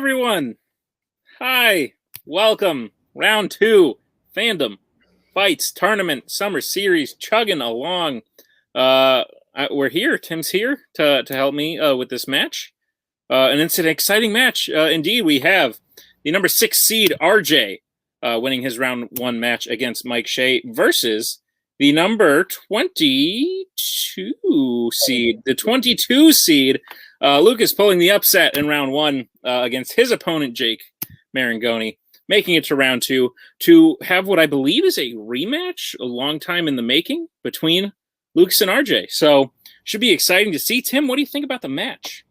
everyone. Hi. Welcome. Round 2. Fandom. Fights. Tournament. Summer Series. Chugging along. We're here. Tim's here to help me with this match. And it's an exciting match. Indeed, we have the number 6 seed, RJ, winning his round 1 match against Mike Shea versus the number 22 seed. The 22 seed, Lucas, pulling the upset in round 1 against his opponent, Jake Marangoni, making it to round 2 to have what I believe is a rematch, a long time in the making, between Lucas and RJ. So, should be exciting to see. Tim, what do you think about the match?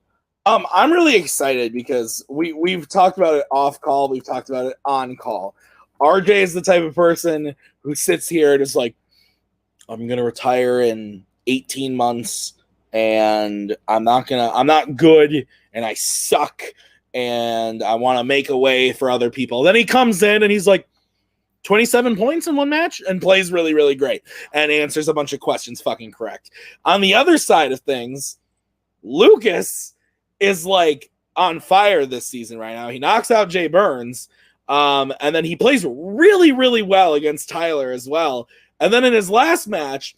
I'm really excited because we've talked about it off call. We've talked about it on call. RJ is the type of person who sits here and is like, I'm going to retire in 18 months and I'm not good and I suck and I want to make a way for other people. Then he comes in and he's like 27 points in one match and plays really, really great and answers a bunch of questions fucking correct. On the other side of things, Lucas is like on fire this season right now. He knocks out Jay Burns, and then he plays really, really well against Tyler as well. And then in his last match,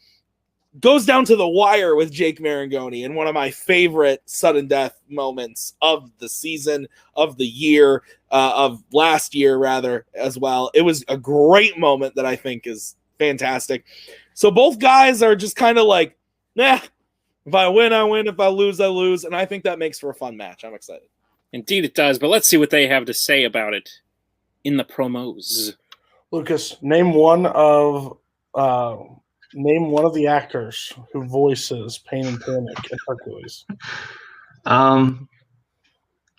goes down to the wire with Jake Marangoni in one of my favorite sudden death moments of the season, of the year, of last year rather as well. It was a great moment that I think is fantastic. So both guys are just kind of like, nah, if I win, I win. If I lose, I lose. And I think that makes for a fun match. I'm excited. Indeed it does, but let's see what they have to say about it in the promos. Lucas, name one of the actors who voices Pain and Panic in Hercules. Man,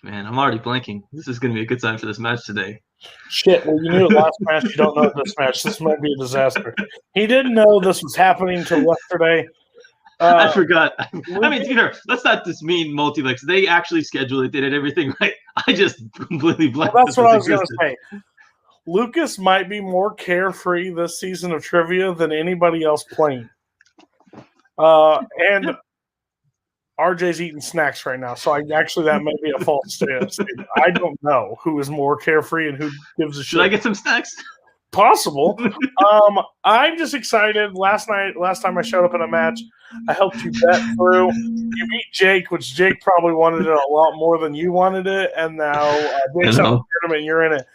I'm already blanking. This is going to be a good time for this match today. Shit, well, you knew it last match. You don't know this match. This might be a disaster. He didn't know this was happening until yesterday. I forgot. I mean, let's not just mean Multiplex. They actually scheduled it. They did everything right. I just completely blanked. Well, that's what I was going to say. Lucas might be more carefree this season of trivia than anybody else playing. And RJ's eating snacks right now, so that may be a false statement. I don't know who is more carefree and who gives a shit. Should I get some snacks? Possible. I'm just excited. Last time I showed up in a match, I helped you bet through. You beat Jake, which Jake probably wanted it a lot more than you wanted it, and now Jake's out of the tournament, you're in it.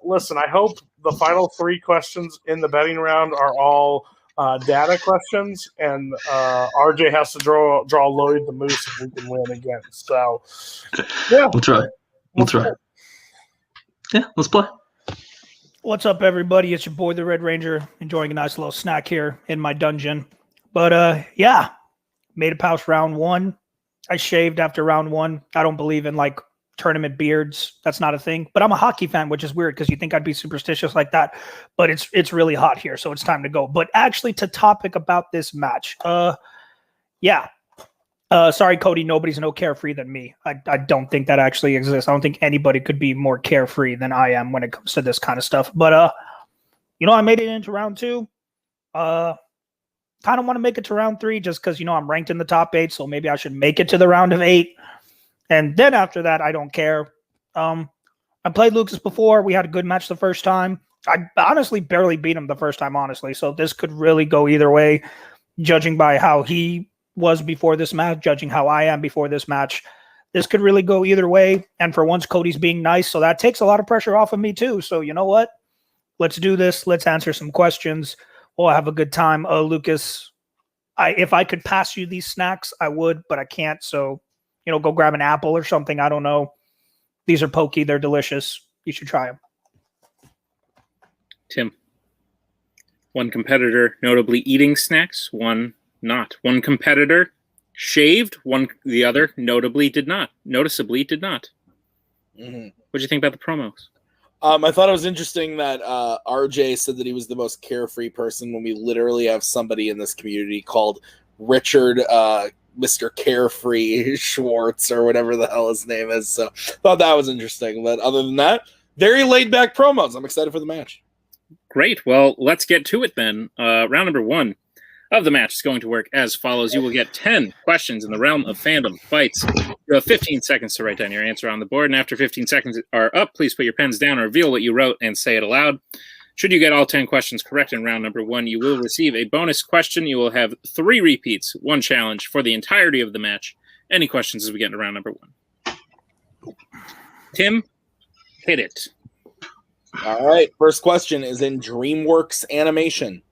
Listen, I hope the final 3 questions in the betting round are all data questions, and RJ has to draw Lloyd the Moose if we can win again. So, yeah. We'll try. Yeah, let's play. What's up, everybody? It's your boy, the Red Ranger, enjoying a nice little snack here in my dungeon. But, yeah, made it past round 1. I shaved after round 1. I don't believe in, tournament beards. That's not a thing. But I'm a hockey fan, which is weird because you think I'd be superstitious like that. But it's really hot here, so it's time to go. But actually, to topic about this match, yeah. Sorry, Cody, nobody's no carefree than me. I don't think that actually exists. I don't think anybody could be more carefree than I am when it comes to this kind of stuff. But, I made it into round 2. Kind of want to make it to round 3 just because, I'm ranked in the top 8, so maybe I should make it to the round of 8. And then after that, I don't care. I played Lucas before. We had a good match the first time. I honestly barely beat him the first time, honestly. So this could really go either way, judging by how he was before this match, judging how I am before this match. This could really go either way. And for once, Cody's being nice, so that takes a lot of pressure off of me too. So you know what? Let's do this. Let's answer some questions. We'll have a good time. Lucas, if I could pass you these snacks, I would, but I can't. So, go grab an apple or something. I don't know. These are pokey. They're delicious. You should try them. Tim. One competitor notably eating snacks, one not. One competitor shaved, the other noticeably did not. Mm-hmm. What do you think about the promos? I thought it was interesting that RJ said that he was the most carefree person when we literally have somebody in this community called Richard Mr. Carefree Schwartz or whatever the hell his name is. So thought that was interesting. But other than that, very laid back promos. I'm excited for the match. Great. Well, let's get to it then. Round number 1 of the match is going to work as follows. You will get 10 questions in the realm of fandom, fights, You have 15 seconds to write down your answer on the board, and after 15 seconds are up, please put your pens down, reveal what you wrote, and say it aloud. Should you get all 10 questions correct in round number 1, you will receive a bonus question. You will have 3 repeats, 1 challenge for the entirety of the match. Any questions as we get into round number 1? Tim, hit it. All right. First question is in DreamWorks Animation.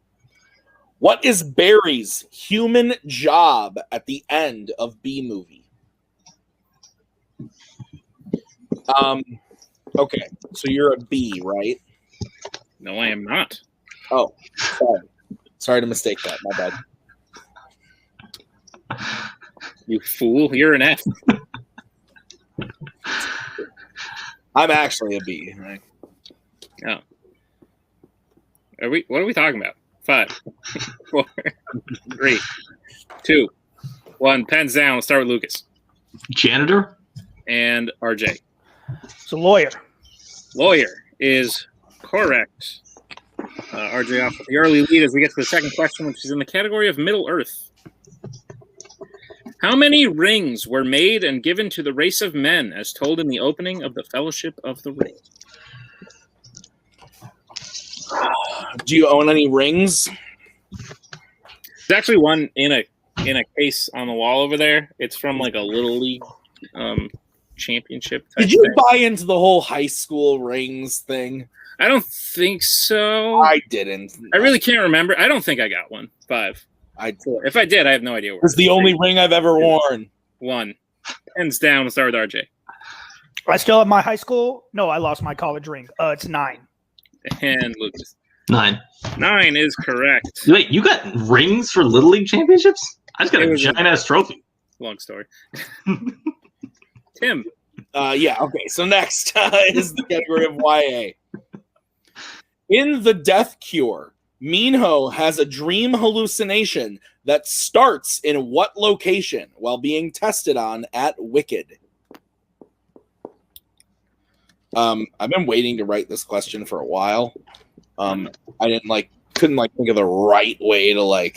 What is Barry's human job at the end of B-Movie? Okay. So you're a B, right? No, I am not. Oh, sorry. Sorry to mistake that. My bad. You fool. You're an F. I'm actually a B. Right? Oh. What are we talking about? 5, 4, 3, 2, 1. Pens down. We'll start with Lucas. Janitor? And RJ. It's a lawyer. Lawyer is correct. RJ off with the early lead as we get to the second question, which is in the category of Middle Earth. How many rings were made and given to the race of men as told in the opening of the Fellowship of the Ring? Do you own any rings? There's actually one in a case on the wall over there. It's from like a Little League championship. Did you buy into the whole high school rings thing? I don't think so. I didn't. I really can't remember. I don't think I got one. 5. If I did, I have no idea where. It's the only ring I've ever worn. 1. Pens down. We'll start with RJ. I still have my high school. No, I lost my college ring. It's 9. And Lucas. 9. 9 is correct. Wait, you got rings for Little League championships? I just got a giant ass trophy. Long story. Tim. Yeah, okay. So next is the category of YA. In The Death Cure, Minho has a dream hallucination that starts in what location while being tested on at Wicked? I've been waiting to write this question for a while. I couldn't think of the right way to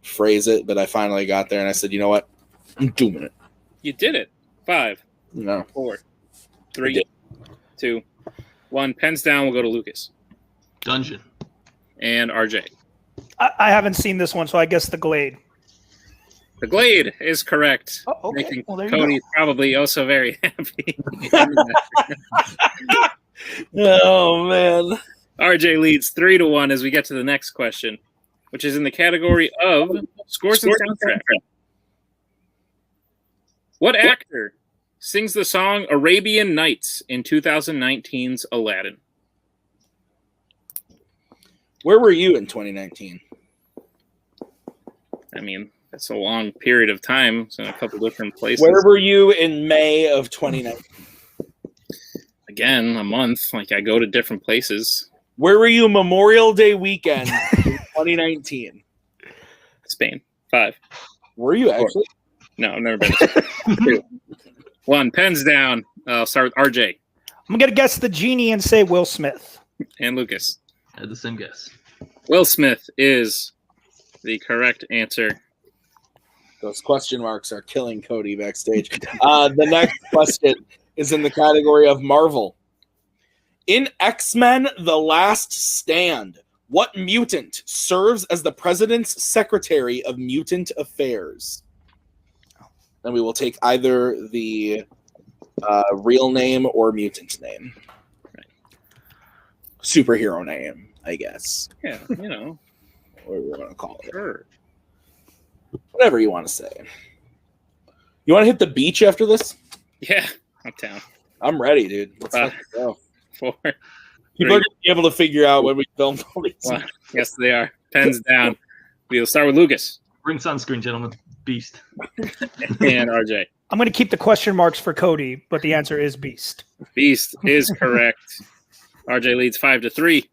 phrase it, but I finally got there and I said, you know what? I'm doing it. You did it. 5. No. 4. 3. 2. 1. Pens down. We'll go to Lucas. Dungeon. And RJ. I haven't seen this one, so I guess the Glade. The Glade is correct. Oh, okay. Making Well, there you Cody probably also very happy. Oh, man. RJ leads 3-1 as we get to the next question, which is in the category of scores and soundtrack. What actor sings the song Arabian Nights in 2019's Aladdin? Where were you in 2019? I mean, that's a long period of time. So in a couple different places. Where were you in May of 2019? Again, a month. I go to different places. Where were you Memorial Day weekend in 2019? Spain. 5. Were you actually? No, I've never been. 2. 1. Pens down. I'll start with RJ. I'm going to guess the genie and say Will Smith. And Lucas. I had the same guess. Will Smith is the correct answer. Those question marks are killing Cody backstage. The next question is in the category of Marvel. In X-Men The Last Stand, what mutant serves as the president's secretary of mutant affairs? And we will take either the real name or mutant name. Right. Superhero name, I guess. Yeah, What we want to call it. Sure. Whatever you want to say. You want to hit the beach after this? Yeah, I'm down. I'm ready, dude. Let's 5, go. 4. People are going to be able to figure out when we filmed all these. 1. Yes, they are. Pens down. We'll start with Lucas. Bring sunscreen, gentlemen. Beast. And RJ. I'm going to keep the question marks for Cody, but the answer is Beast. Beast is correct. RJ leads 5-3.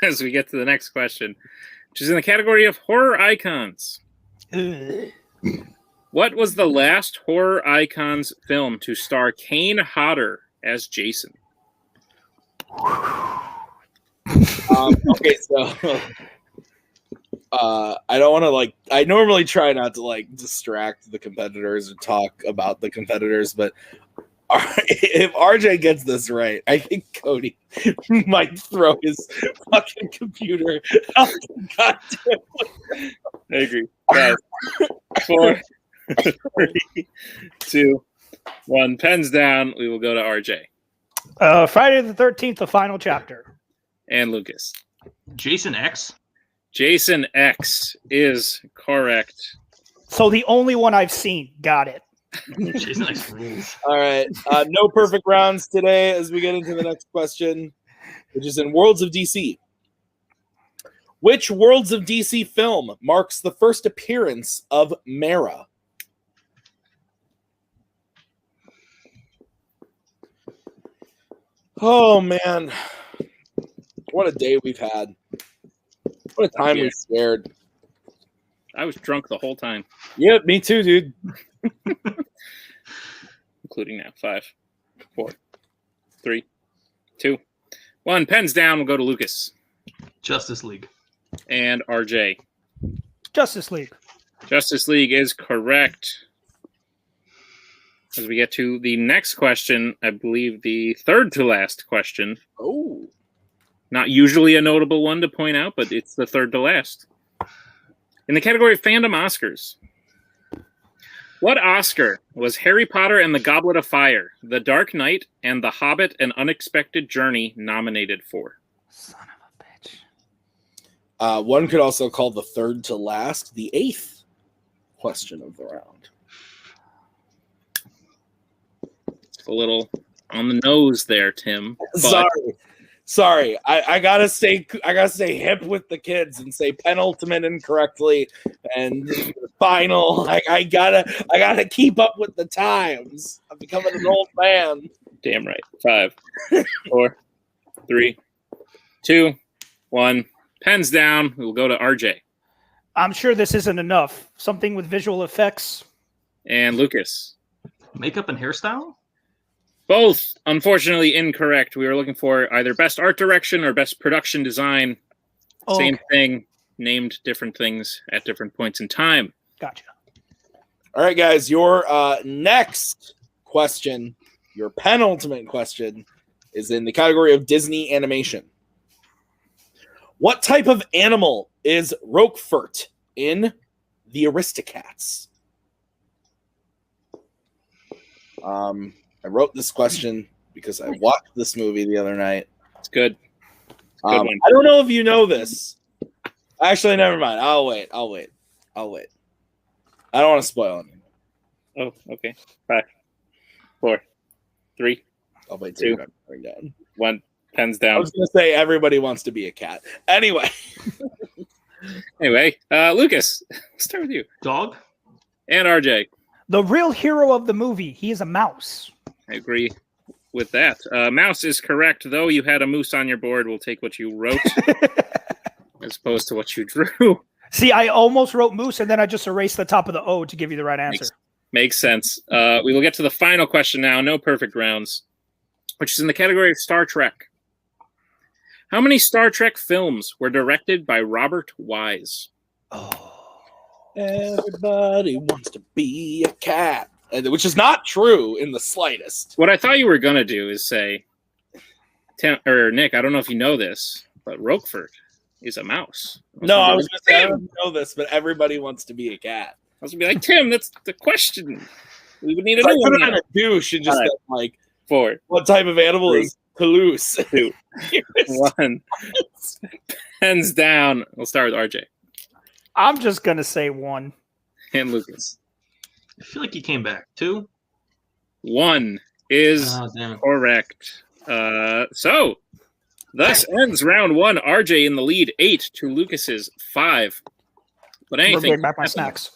As we get to the next question, which is in the category of horror icons. What was the last horror icons film to star Kane Hodder as Jason? Okay, so I don't want to I normally try not to distract the competitors or talk about the competitors, but if RJ gets this right, I think Cody might throw his fucking computer out the goddamn. I agree. 5, 4, 3, 2, 1. Pens down. We will go to RJ. Friday the 13th, the final chapter. And Lucas. Jason X. Jason X is correct. So the only one I've seen. Got it. Jason X rules. All right. No perfect rounds today as we get into the next question, which is in Worlds of DC. Which Worlds of DC film marks the first appearance of Mara? Oh, man. What a day we've had. What a time we scared. I was drunk the whole time. Yeah, me too, dude. Including now. 5, 4, 3, 2, 1. Pens down. We'll go to Lucas. Justice League. And RJ. Justice League. Justice League is correct. As we get to the next question, I believe the third to last question. Oh. Not usually a notable one to point out, but it's the third to last. In the category of Fandom Oscars, what Oscar was Harry Potter and the Goblet of Fire, The Dark Knight, and The Hobbit: An Unexpected Journey nominated for? Son of a bitch. One could also call the third to last the eighth question of the round. It's a little on the nose there, Tim. But Sorry. I gotta stay hip with the kids and say penultimate incorrectly and final. I gotta keep up with the times. I'm becoming an old man. Damn right. 5, 4, 3, 2, 1. Pens down. We'll go to RJ. I'm sure this isn't enough. Something with visual effects. And Lucas. Makeup and hairstyle? Both, unfortunately, incorrect. We were looking for either best art direction or best production design. Same thing, named different things at different points in time. Gotcha. All right, guys, your next question, your penultimate question, is in the category of Disney animation. What type of animal is Roquefort in The Aristocats? I wrote this question because I watched this movie the other night. It's good. I don't know if you know this. Actually, never mind. I'll wait. I don't want to spoil anything. Oh, okay. 5, 4, 3, I'll wait 2, till you're done. 1. Pens I down. was going to say everybody wants to be a cat. Anyway. Lucas, let's start with you. Dog? And RJ. The real hero of the movie. He is a mouse. I agree with that. Mouse is correct, though you had a moose on your board. We'll take what you wrote as opposed to what you drew. See, I almost wrote moose, and then I just erased the top of the O to give you the right answer. Makes sense. We will get to the final question now. No perfect rounds, which is in the category of Star Trek. How many Star Trek films were directed by Robert Wise? Oh, everybody wants to be a cat, which is not true in the slightest. What I thought you were going to do is say, Nick, I don't know if you know this, but Roquefort is a mouse. No, I was going to say, I don't know this, but everybody wants to be a cat. I was going to be like, Tim, that's the question. We would need a I new put one. it on a douche and just All right. said, like, 4, what type of animal 3, is Toulouse? 2, 1. Pens down. We'll start with RJ. I'm just going to say 1. And Lucas. I feel like he came back. 2? 1 is correct. So, thus ends round 1. RJ in the lead, 8 to Lucas's 5. But anything back my snacks.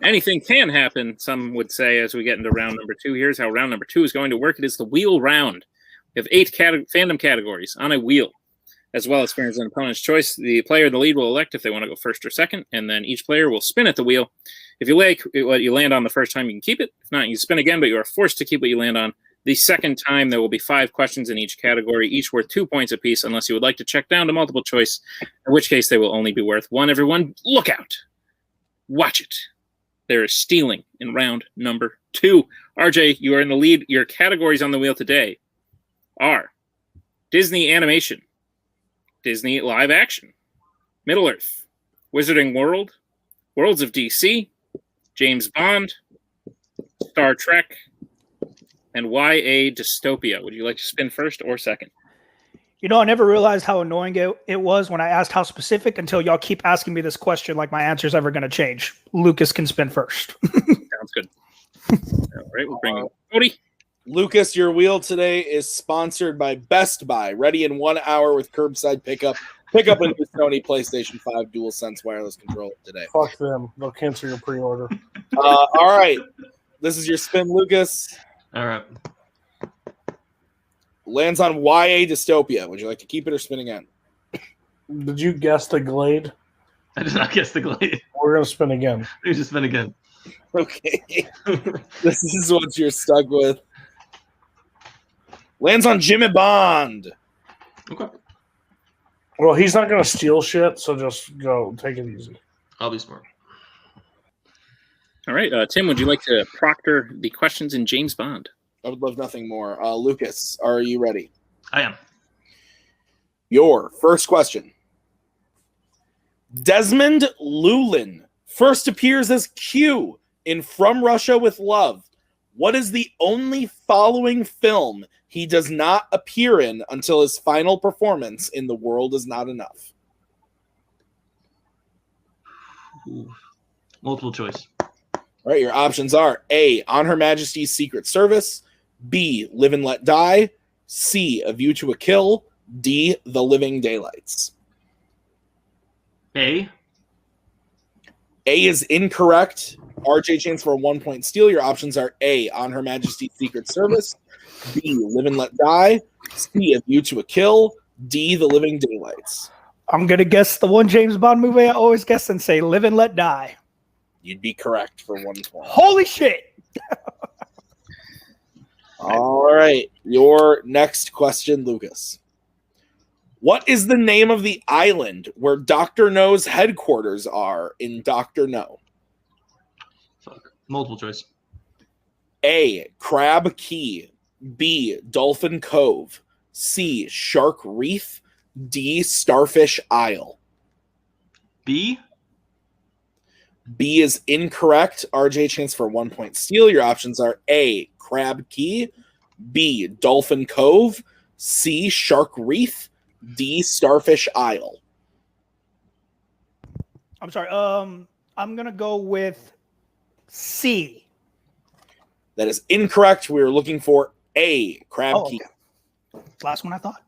Anything can happen, some would say, as we get into round number 2. Here's how round number 2 is going to work. It is the wheel round. We have 8 fandom categories on a wheel, as well as fairness and opponent's choice. The player in the lead will elect if they want to go first or second, and then each player will spin at the wheel. If you like what you land on the first time, you can keep it. If not, you spin again, but you are forced to keep what you land on The second time, there will be 5 questions in each category, each worth 2 points apiece, unless you would like to check down to multiple choice, in which case they will only be worth 1. Everyone, look out. Watch it. There is stealing in round number 2. RJ, you are in the lead. Your categories on the wheel today are Disney Animation, Disney Live Action, Middle-earth, Wizarding World, Worlds of DC, James Bond, Star Trek, and YA Dystopia. Would you like to spin first or second? You know, I never realized how annoying it was when I asked how specific until y'all keep asking me this question like my answer's ever going to change. Lucas can spin first. Sounds good. All right, we'll bring in Cody. Lucas, your wheel today is sponsored by Best Buy. Ready in 1 hour with curbside pickup. Pick up a new Sony PlayStation 5 DualSense wireless controller today. Fuck them. They'll cancel your pre-order. All right. This is your spin, Lucas. All right. Lands on YA Dystopia. Would you like to keep it or spin again? Did you guess the Glade? I did not guess the Glade. We're going to spin again. Let me just spin again. Okay. This is what you're stuck with. Lands on Jimmy Bond. Okay. Well, he's not going to steal shit, so just go. Take it easy. I'll be smart. All right, Tim, would you like to proctor the questions in James Bond? I would love nothing more. Lucas, are you ready? I am. Your first question. Desmond Llewellyn first appears as Q in From Russia with Love. What is the only following film he does not appear in until his final performance in The World Is Not Enough? Ooh. Multiple choice. All right, your options are A, On Her Majesty's Secret Service, B, Live and Let Die, C, A View to a Kill, D, The Living Daylights. A. A is incorrect. RJ chance for a 1-point steal. Your options are A, On Her Majesty's Secret Service, B, Live and Let Die, C, A View to a Kill, D, The Living Daylights. I'm going to guess the one James Bond movie I always guess and say Live and Let Die. You'd be correct for 1 point. Holy shit. All right, your next question, Lucas. What is the name of the island where Dr. No's headquarters are in Dr. No? Fuck. Multiple choice. A, Crab Key, B, Dolphin Cove, C, Shark Reef, D, Starfish Isle. B. B is incorrect. RJ chance for a 1-point steal. Your options are A, Crab Key, B, Dolphin Cove, C, Shark Reef, D, Starfish Isle. I'm sorry. I'm going to go with C. That is incorrect. We are looking for A, Crab Key. Okay. Last one I thought.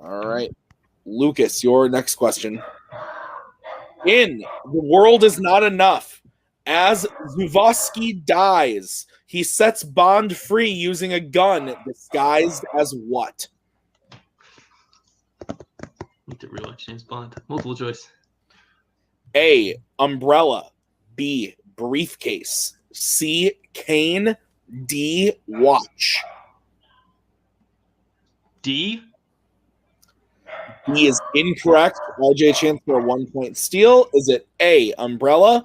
All right. Lucas, your next question. In The World Is Not Enough, as Zuvosky dies, he sets Bond free using a gun disguised as what? Need to rewatch James Bond. Multiple choice. A, umbrella, B, briefcase, C, cane, D, watch. D. D is incorrect. RJ chance for a 1-point steal. Is it A, umbrella,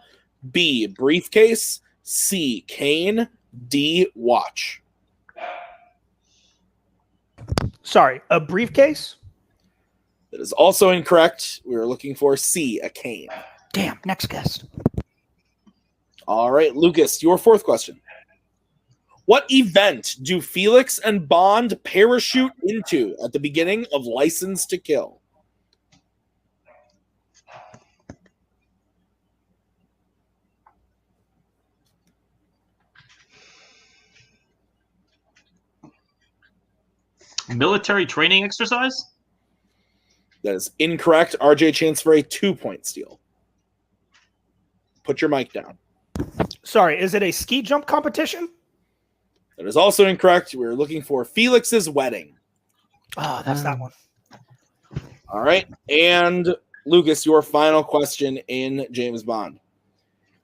B, briefcase, C, cane, D, watch? Sorry, a briefcase? That is also incorrect. We were looking for C, a cane. Damn, next guest. All right, Lucas, your fourth question. What event do Felix and Bond parachute into at the beginning of License to Kill? Military training exercise? That is incorrect. RJ chance for a 2-point steal. Put your mic down. Sorry, is it a ski jump competition? That is also incorrect. We were looking for Felix's wedding. Oh, that's that one. All right. And Lucas, your final question in James Bond.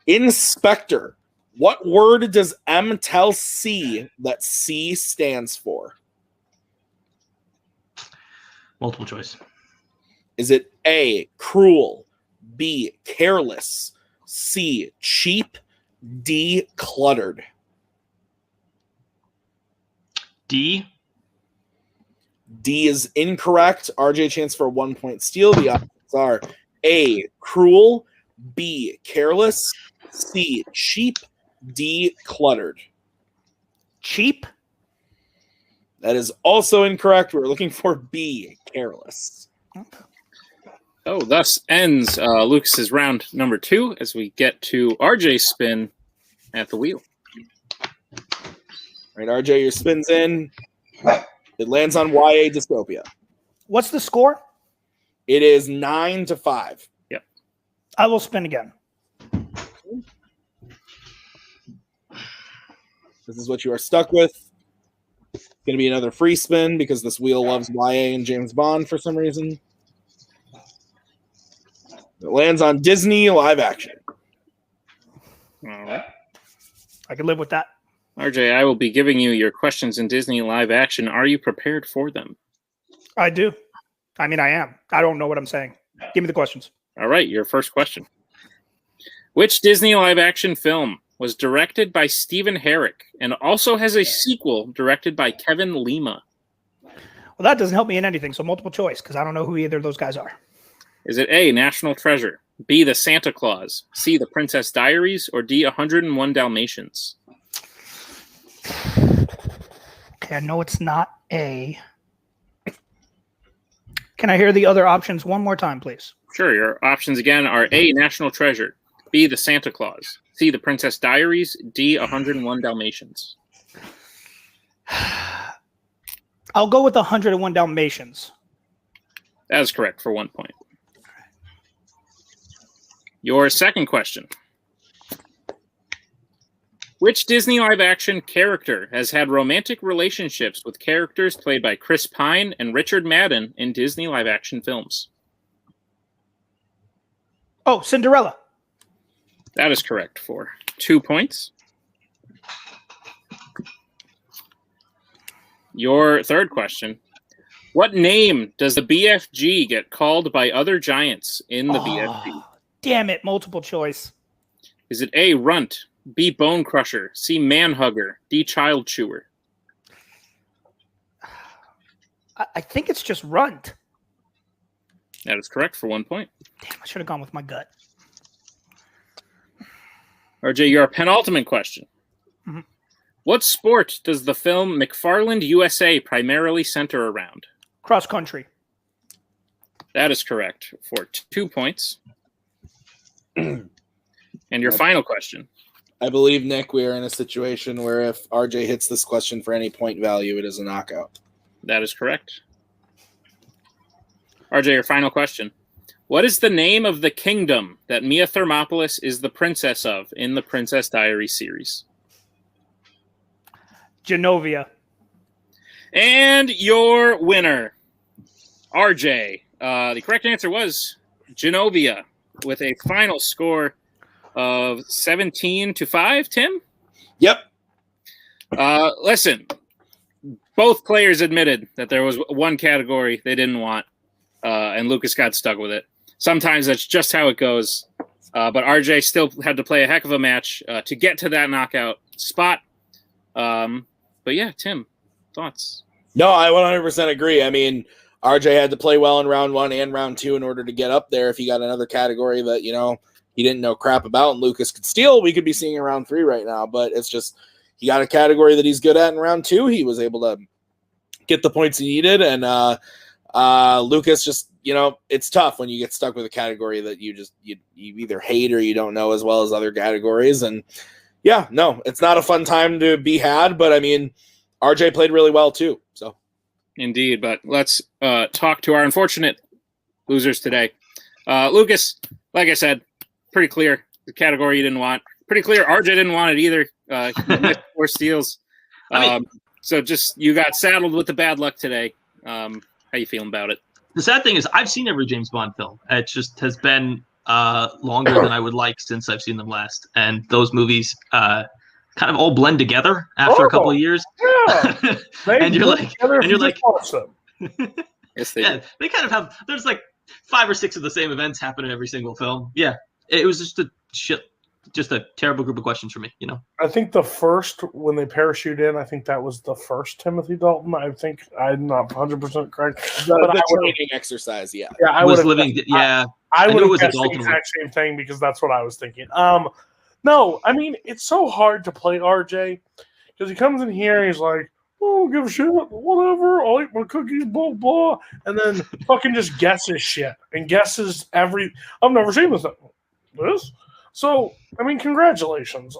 In Spectre, What word does M tell C that C stands for? Multiple choice. Is it A, cruel, B, careless, C, cheap, D, cluttered? D. D is incorrect. RJ, chance for a 1 point steal. The options are A, cruel, B, careless, C, cheap, D, cluttered. Cheap? That is also incorrect. We're looking for B, careless. Oh, thus ends Lucas's round number 2 as we get to RJ's spin at the wheel. All right, RJ, your spin's in. It lands on YA Dystopia. What's the score? It is 9-5. Yep. I will spin again. This is what you are stuck with. It's going to be another free spin because this wheel loves YA and James Bond for some reason. It lands on Disney live action. All right. I can live with that. RJ, I will be giving you your questions in Disney live action. Are you prepared for them? I do. I mean, I am. I don't know what I'm saying. Give me the questions. All right, your first question. Which Disney live action film was directed by Stephen Herrick and also has a sequel directed by Kevin Lima? Well, that doesn't help me in anything, so multiple choice, because I don't know who either of those guys are. Is it A, National Treasure, B, The Santa Claus, C, The Princess Diaries, or D, 101 Dalmatians? Okay, I know it's not A. Can I hear the other options one more time, please? Sure, your options again are A, National Treasure, B, The Santa Claus, C, The Princess Diaries, D, 101 Dalmatians. I'll go with 101 Dalmatians. That is correct for 1 point. Your second question. Which Disney live-action character has had romantic relationships with characters played by Chris Pine and Richard Madden in Disney live-action films? Oh, Cinderella. That is correct for 2 points. Your third question. What name does the BFG get called by other giants in the BFG? Damn it, multiple choice. Is it A, Runt, B, Bone Crusher, C, Manhugger, D, Child Chewer? I think it's just Runt. That is correct for 1 point. Damn, I should have gone with my gut. RJ, your penultimate question. Mm-hmm. What sport does the film McFarland USA primarily center around? Cross country. That is correct for 2 points. And your final question. I believe, Nick, we are in a situation where if RJ hits this question for any point value, it is a knockout. That is correct. RJ, your final question. What is the name of the kingdom that Mia Thermopolis is the princess of in the Princess Diaries series? Genovia. And your winner, RJ. The correct answer was Genovia with a final score of 17-5, Tim? Yep. Listen, both players admitted that there was one category they didn't want, and Lucas got stuck with it. Sometimes that's just how it goes. But RJ still had to play a heck of a match to get to that knockout spot. But yeah, Tim, thoughts? No, I 100% agree. I mean, RJ had to play well in round 1 and round 2 in order to get up there. If he got another category that, he didn't know crap about and Lucas could steal, we could be seeing in round 3 right now. But it's just, he got a category that he's good at in round 2. He was able to get the points he needed. And Lucas just, it's tough when you get stuck with a category that you either hate or you don't know as well as other categories. And yeah, no, it's not a fun time to be had, but I mean, RJ played really well too. So indeed, but let's talk to our unfortunate losers today. Lucas, like I said, pretty clear the category you didn't want. Pretty clear RJ didn't want it either. Four steals. So just you got saddled with the bad luck today. How you feeling about it? The sad thing is I've seen every James Bond film. It just has been longer than I would like since I've seen them last. And those movies kind of all blend together after a couple of years. Yeah. And you're like, watch them. Yes, they yeah, do. they kind of have. There's like 5 or 6 of the same events happen in every single film. Yeah, it was just a terrible group of questions for me. I think the first, when they parachute in, I think that was the first Timothy Dalton. I think I'm not 100% correct. The training exercise, yeah. Yeah, I was would living. Yeah, I knew would it have was a guessed the Dalton exact same thing because that's what I was thinking. No, I mean, it's so hard to play RJ because he comes in here and he's like, oh, give a shit, whatever, I'll eat my cookies, blah, blah, and then fucking just guesses shit and guesses I've never seen this. So, I mean, congratulations.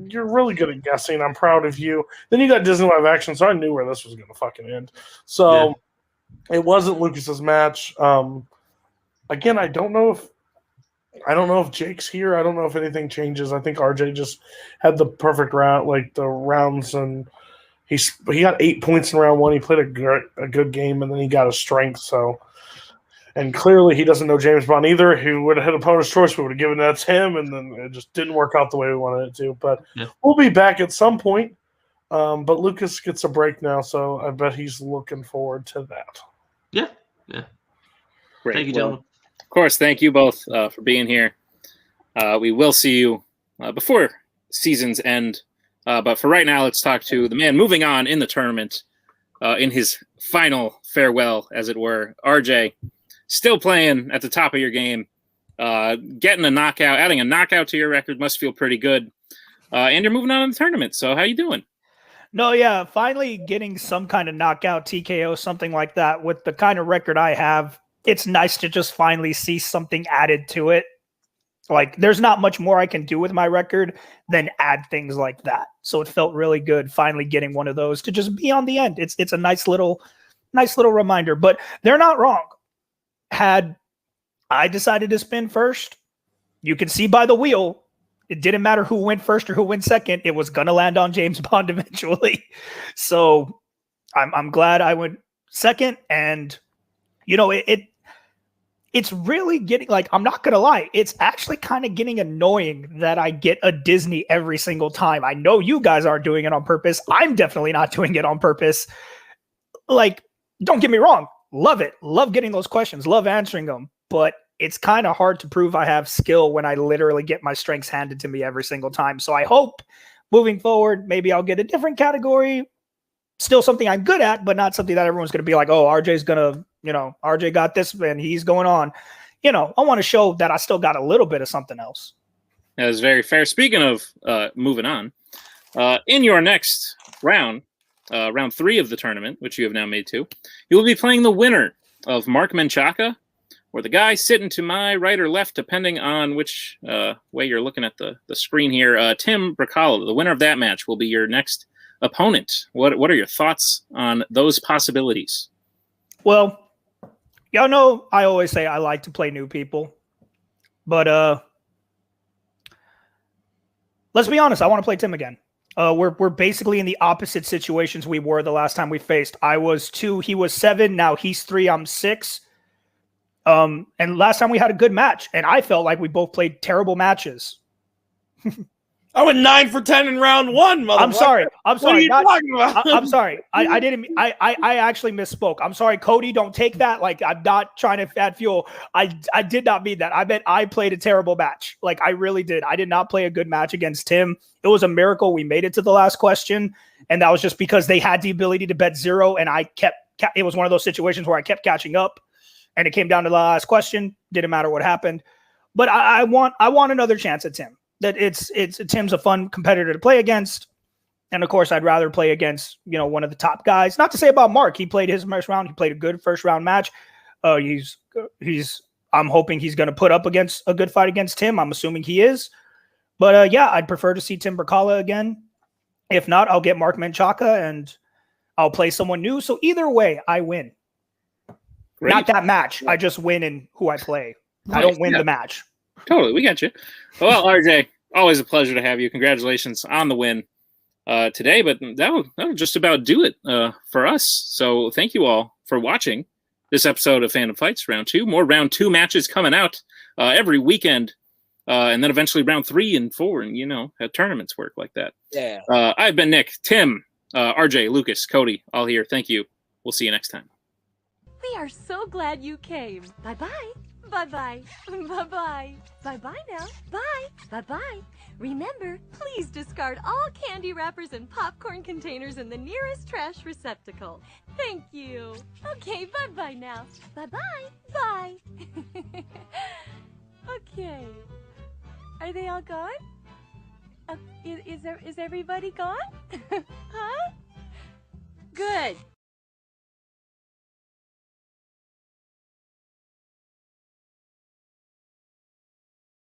You're really good at guessing. I'm proud of you. Then you got Disney live action, so I knew where this was going to fucking end. So, It wasn't Lucas's match. Again, I don't know if Jake's here. I don't know if anything changes. I think RJ just had the perfect round, like the rounds, and he got 8 points in round 1. He played a good game, and then he got a strength. So, and clearly he doesn't know James Bond either. He would have had opponent's choice. We would have given that to him, and then it just didn't work out the way we wanted it to. But we'll be back at some point. But Lucas gets a break now, so I bet he's looking forward to that. Yeah. Great. Thank you, gentlemen. Of course, thank you both for being here. We will see you before seasons end. But for right now, let's talk to the man moving on in the tournament in his final farewell, as it were. RJ, still playing at the top of your game, getting a knockout, adding a knockout to your record must feel pretty good. And you're moving on in the tournament. So how you doing? No, yeah, finally getting some kind of knockout, TKO, something like that. With the kind of record I have, it's nice to just finally see something added to it. Like, there's not much more I can do with my record than add things like that. So it felt really good finally getting one of those to just be on the end. It's a nice little reminder. But they're not wrong. Had I decided to spin first, you can see by the wheel, it didn't matter who went first or who went second. It was going to land on James Bond eventually. So I'm glad I went second. And, it's really getting, like, I'm not going to lie, it's actually kind of getting annoying that I get a Disney every single time. I know you guys aren't doing it on purpose. I'm definitely not doing it on purpose. Like, don't get me wrong. Love it. Love getting those questions. Love answering them. But it's kind of hard to prove I have skill when I literally get my strengths handed to me every single time. So I hope moving forward, maybe I'll get a different category. Still something I'm good at, but not something that everyone's going to be like, oh, RJ's going to, RJ got this and he's going on. I want to show that I still got a little bit of something else. That is very fair. Speaking of moving on, in your next round, round 3 of the tournament, which you have now made 2, you will be playing the winner of Mark Menchaca, or the guy sitting to my right or left, depending on which way you're looking at the screen here. Tim Bracala, the winner of that match, will be your next opponent. What are your thoughts on those possibilities? Well, y'all know I always say I like to play new people. But let's be honest, I want to play Tim again. We're basically in the opposite situations we were the last time we faced. I was 2, he was 7, now he's 3, I'm 6. And last time we had a good match, and I felt like we both played terrible matches. I went 9 for 10 in round 1, motherfucker. I'm sorry. What are you talking about? I'm sorry. I didn't. I actually misspoke. I'm sorry, Cody. Don't take that. Like, I'm not trying to add fuel. I did not mean that. I meant I played a terrible match. Like, I really did. I did not play a good match against Tim. It was a miracle we made it to the last question, and that was just because they had the ability to bet 0, and I kept. It was one of those situations where I kept catching up, and it came down to the last question. Didn't matter what happened, but I want another chance at Tim. That it's Tim's a fun competitor to play against. And of course, I'd rather play against, one of the top guys. Not to say about Mark. He played his first round. He played a good first round match. I'm hoping he's going to put up against a good fight against Tim. I'm assuming he is. But yeah, I'd prefer to see Tim Bracala again. If not, I'll get Mark Menchaca and I'll play someone new. So either way, I win. Great. Not that match. I just win in who I play. Nice. I don't win the match. Totally. We got you. Well, RJ, always a pleasure to have you. Congratulations on the win today. But that'll just about do it for us. So thank you all for watching. this episode of Fandom Fights Round 2. More Round 2 matches coming out every weekend. And then eventually round 3 and 4, and you know how tournaments work like that. Yeah. I've been Nick, Tim, RJ, Lucas, Cody, all here. Thank you. We'll see you next time. We are so glad you came. Bye-bye. Bye-bye. Bye-bye. Bye-bye now. Bye. Bye-bye. Remember, please discard all candy wrappers and popcorn containers in the nearest trash receptacle. Thank you. Okay, bye-bye now. Bye-bye. Bye. Okay. Are they all gone? Is everybody gone? Huh?